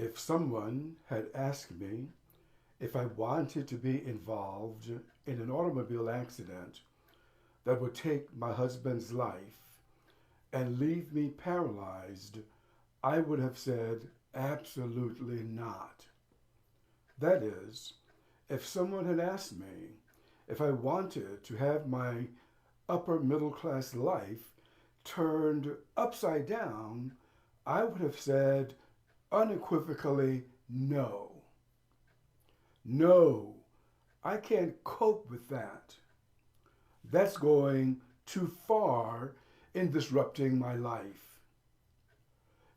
If someone had asked me if I wanted to be involved in an automobile accident that would take my husband's life and leave me paralyzed, I would have said absolutely not. That is, if someone had asked me if I wanted to have my upper middle class life turned upside down, I would have said unequivocally no. No, I can't cope with that. That's going too far in disrupting my life.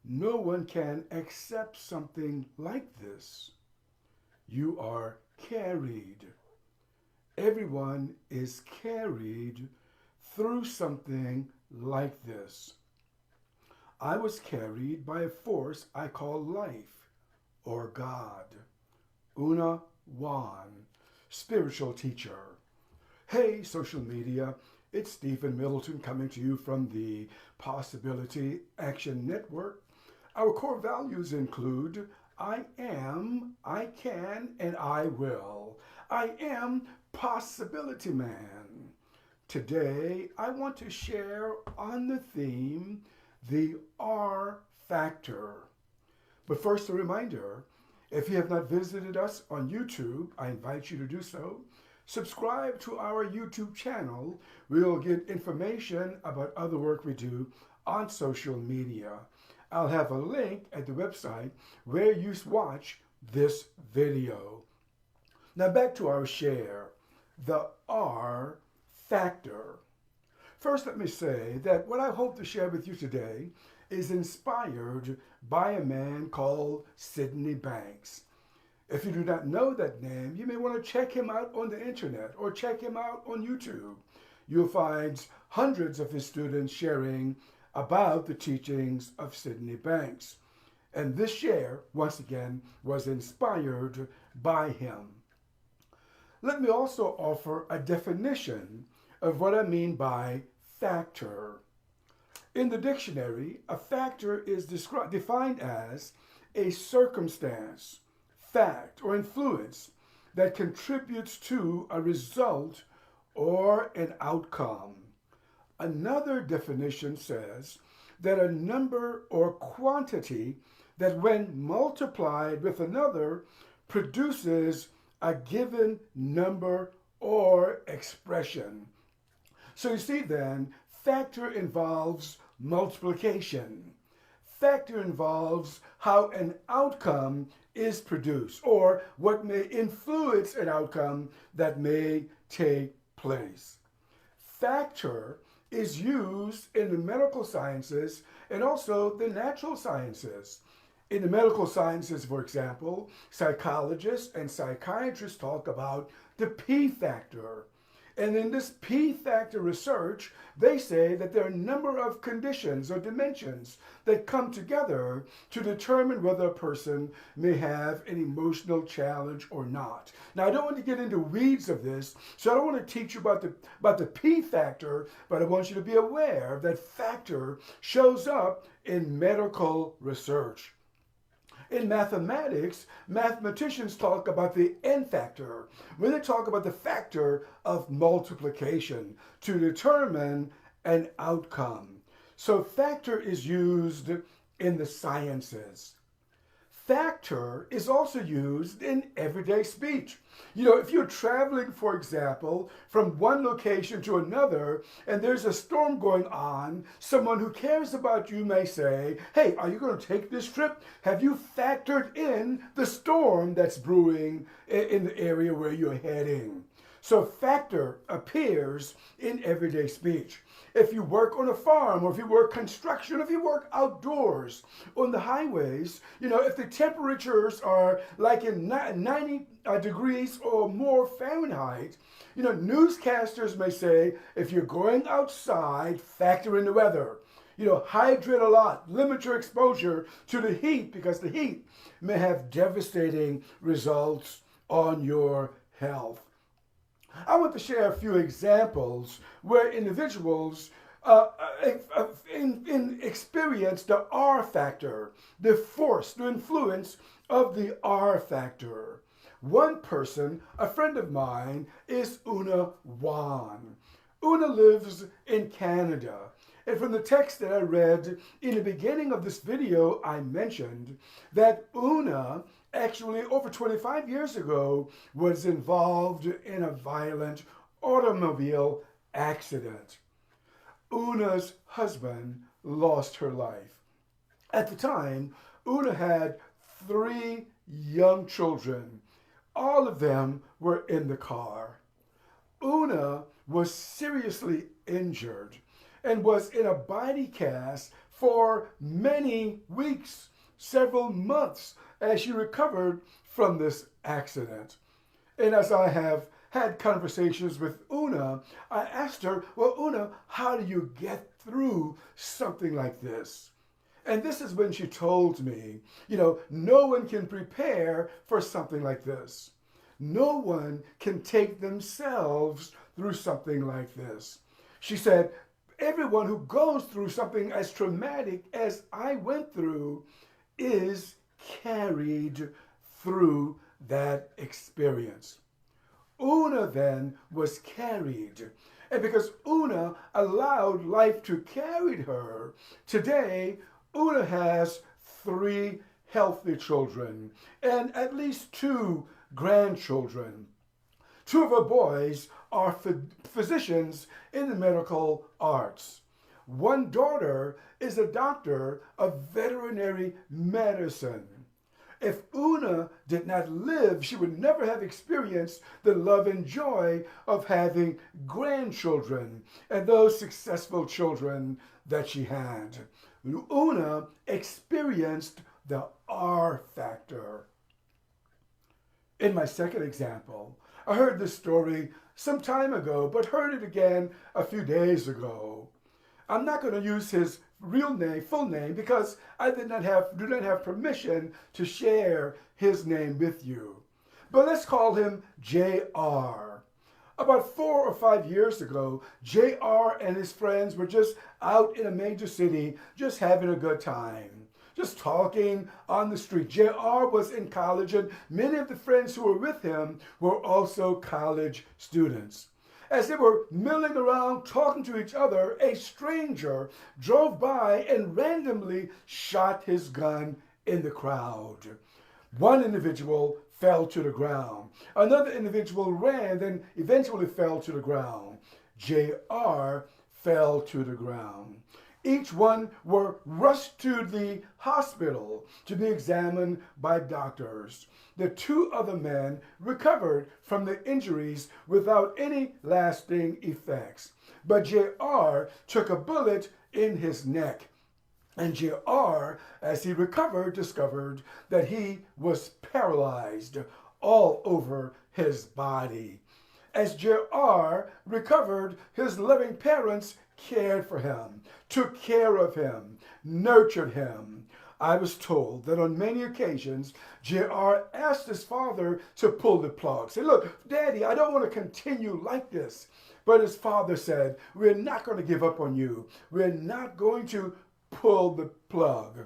No one can accept something like this. You are carried. Everyone is carried through something like this. I was carried by a force I call life or God. Una Wan, spiritual teacher. Hey, social media, it's Stephen Middleton coming to you from the Possibility Action Network. Our core values include I am, I can, and I will. I am Possibility Man. Today, I want to share on the theme, the R factor. But first, a reminder, if you have not visited us on YouTube, I invite you to do so. Subscribe to our YouTube channel. We'll get information about other work we do on social media. I'll have a link at the website where you watch this video. Now back to our share, the R factor. First, let me say that what I hope to share with you today is inspired by a man called Sydney Banks. If you do not know that name, you may want to check him out on the internet or check him out on YouTube. You'll find hundreds of his students sharing about the teachings of Sydney Banks. And this share, once again, was inspired by him. Let me also offer a definition of what I mean by factor. In the dictionary, a factor is defined as a circumstance, fact, or influence that contributes to a result or an outcome. Another definition says that a number or quantity that when multiplied with another produces a given number or expression. So you see then, factor involves multiplication. Factor involves how an outcome is produced or what may influence an outcome that may take place. Factor is used in the medical sciences and also the natural sciences. In the medical sciences, for example, psychologists and psychiatrists talk about the P factor. And in this P factor research, they say that there are a number of conditions or dimensions that come together to determine whether a person may have an emotional challenge or not. Now, I don't want to get into weeds of this, so I don't want to teach you about the P factor, but I want you to be aware that factor shows up in medical research. In mathematics, mathematicians talk about the N factor when they talk about the factor of multiplication to determine an outcome. So factor is used in the sciences. Factor is also used in everyday speech. You know, if you're traveling, for example, from one location to another, and there's a storm going on, someone who cares about you may say, hey, are you going to take this trip? Have you factored in the storm that's brewing in the area where you're heading? So factor appears in everyday speech. If you work on a farm, or if you work construction, if you work outdoors on the highways, you know, if the temperatures are like in 90 degrees or more Fahrenheit, you know, newscasters may say, if you're going outside, factor in the weather. You know, hydrate a lot, limit your exposure to the heat because the heat may have devastating results on your health. I want to share a few examples where individuals experience the R factor, the force, the influence of the R factor. One person, a friend of mine, is Una Wan. Una lives in Canada. And from the text that I read in the beginning of this video, I mentioned that Una actually over 25 years ago was involved in a violent automobile accident. Una's husband lost her life. At the time, Una had 3 young children. All of them were in the car. Una was seriously injured and was in a body cast for many weeks, several months, as she recovered from this accident. And as I have had conversations with Una, I asked her, well, Una, how do you get through something like this? And this is when she told me, no one can prepare for something like this. No one can take themselves through something like this. She said, everyone who goes through something as traumatic as I went through is carried through that experience. Una then was carried. And because Una allowed life to carry her, today Una has 3 healthy children and at least 2 grandchildren. 2 of her boys are physicians in the medical arts. One daughter is a doctor of veterinary medicine. If Una did not live, she would never have experienced the love and joy of having grandchildren and those successful children that she had. Una experienced the R factor. In my second example, I heard this story some time ago, but heard it again a few days ago. I'm not going to use his full name, because I do not have permission to share his name with you. But let's call him J.R. About 4 or 5 years ago, J.R. and his friends were just out in a major city, just having a good time, just talking on the street. J.R. was in college, and many of the friends who were with him were also college students. As they were milling around talking to each other, a stranger drove by and randomly shot his gun in the crowd. One individual fell to the ground. Another individual ran and eventually fell to the ground. J.R. fell to the ground. Each one were rushed to the hospital to be examined by doctors. The 2 other men recovered from the injuries without any lasting effects. But J.R. took a bullet in his neck. And J.R., as he recovered, discovered that he was paralyzed all over his body. As J.R. recovered, his loving parents cared for him, took care of him, nurtured him. I was told that on many occasions, J.R. asked his father to pull the plug. Say, look, Daddy, I don't want to continue like this. But his father said, we're not going to give up on you. We're not going to pull the plug.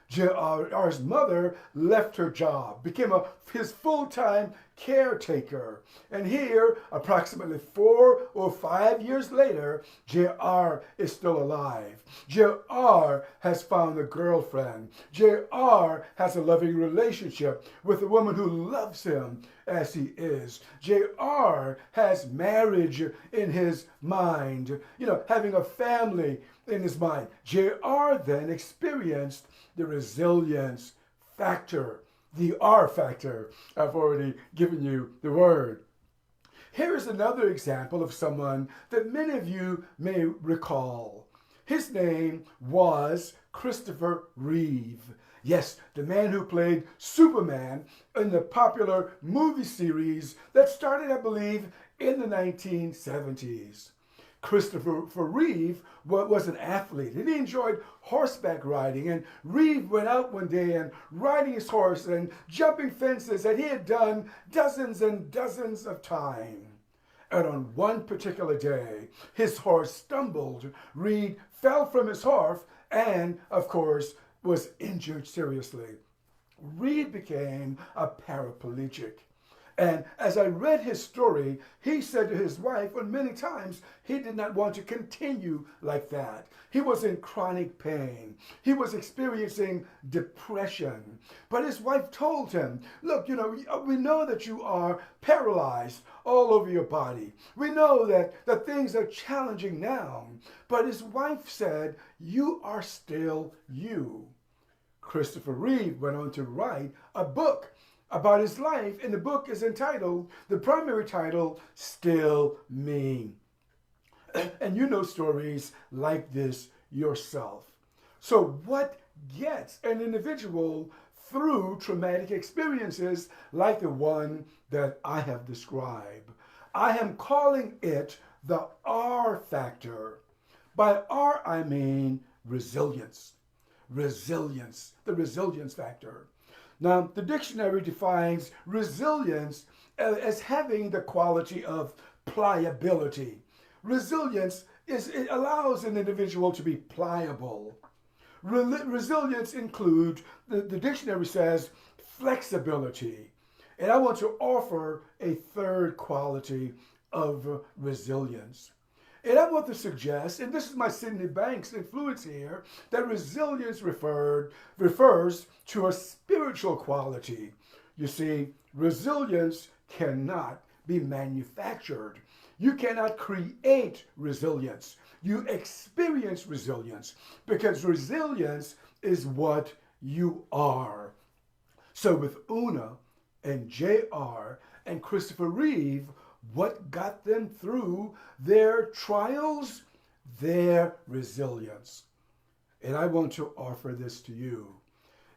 J.R.'s mother left her job, became his full-time caretaker. And here, approximately 4 or 5 years later, J.R. is still alive. J.R. has found a girlfriend. J.R. has a loving relationship with a woman who loves him as he is. J.R. has marriage in his mind, having a family in his mind. J.R. then experienced the resilience factor, the R factor. I've already given you the word. Here is another example of someone that many of you may recall. His name was Christopher Reeve. Yes, the man who played Superman in the popular movie series that started, I believe, in the 1970s. Christopher Reeve was an athlete, and he enjoyed horseback riding. And Reeve went out one day and riding his horse and jumping fences that he had done dozens and dozens of times. And on one particular day, his horse stumbled. Reeve fell from his horse and, of course, was injured seriously. Reeve became a paraplegic. And as I read his story, he said to his wife, well, many times he did not want to continue like that. He was in chronic pain. He was experiencing depression. But his wife told him, look, we know that you are paralyzed all over your body. We know that things are challenging now. But his wife said, you are still you. Christopher Reeve went on to write a book about his life, and the book is entitled, the primary title, Still Me. And you know stories like this yourself. So what gets an individual through traumatic experiences like the one that I have described? I am calling it the R factor. By R, I mean resilience. Resilience, the resilience factor. Now, the dictionary defines resilience as having the quality of pliability. Resilience it allows an individual to be pliable. Resilience includes, the dictionary says, flexibility. And I want to offer a third quality of resilience. And I want to suggest, and this is my Sydney Banks influence here, that resilience refers to a spiritual quality. You see, resilience cannot be manufactured. You cannot create resilience. You experience resilience because resilience is what you are. So with Una and J.R. and Christopher Reeve, what got them through their trials? Their resilience. And I want to offer this to you.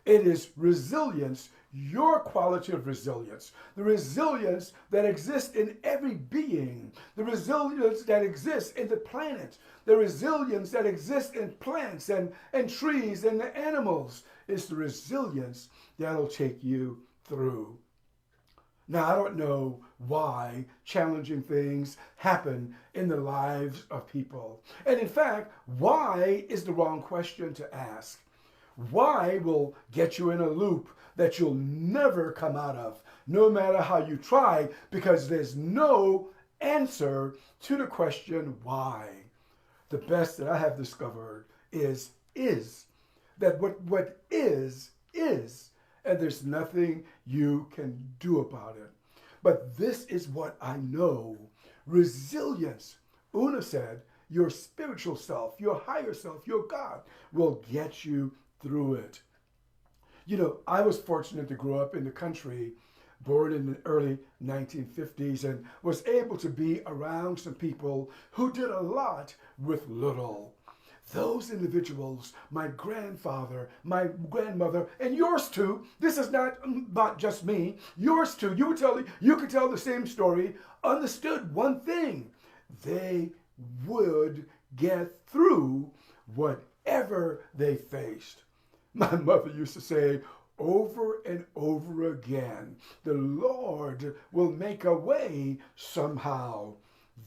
It is resilience, your quality of resilience, the resilience that exists in every being, the resilience that exists in the planet, the resilience that exists in plants and trees and the animals. It's the resilience that'll take you through. Now, I don't know why challenging things happen in the lives of people. And in fact, why is the wrong question to ask. Why will get you in a loop that you'll never come out of, no matter how you try, because there's no answer to the question why. The best that I have discovered is. That what is, and there's nothing you can do about it. But this is what I know. Resilience. Una said, your spiritual self, your higher self, your God will get you through it. I was fortunate to grow up in the country, born in the early 1950s, and was able to be around some people who did a lot with little. Those individuals, my grandfather, my grandmother, and yours too. This is not just me. Yours too. You could tell the same story. Understood one thing: they would get through whatever they faced. My mother used to say over and over again, the Lord will make a way somehow.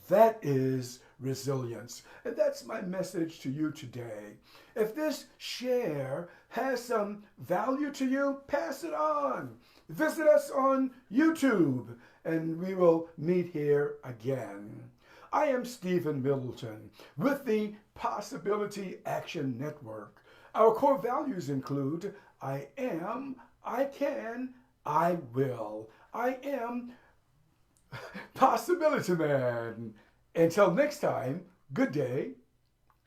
That is resilience. And that's my message to you today. If this share has some value to you, pass it on. Visit us on YouTube, and we will meet here again. I am Stephen Middleton with the Possibility Action Network. Our core values include I am, I can, I will. I am Possibility Man. Until next time, good day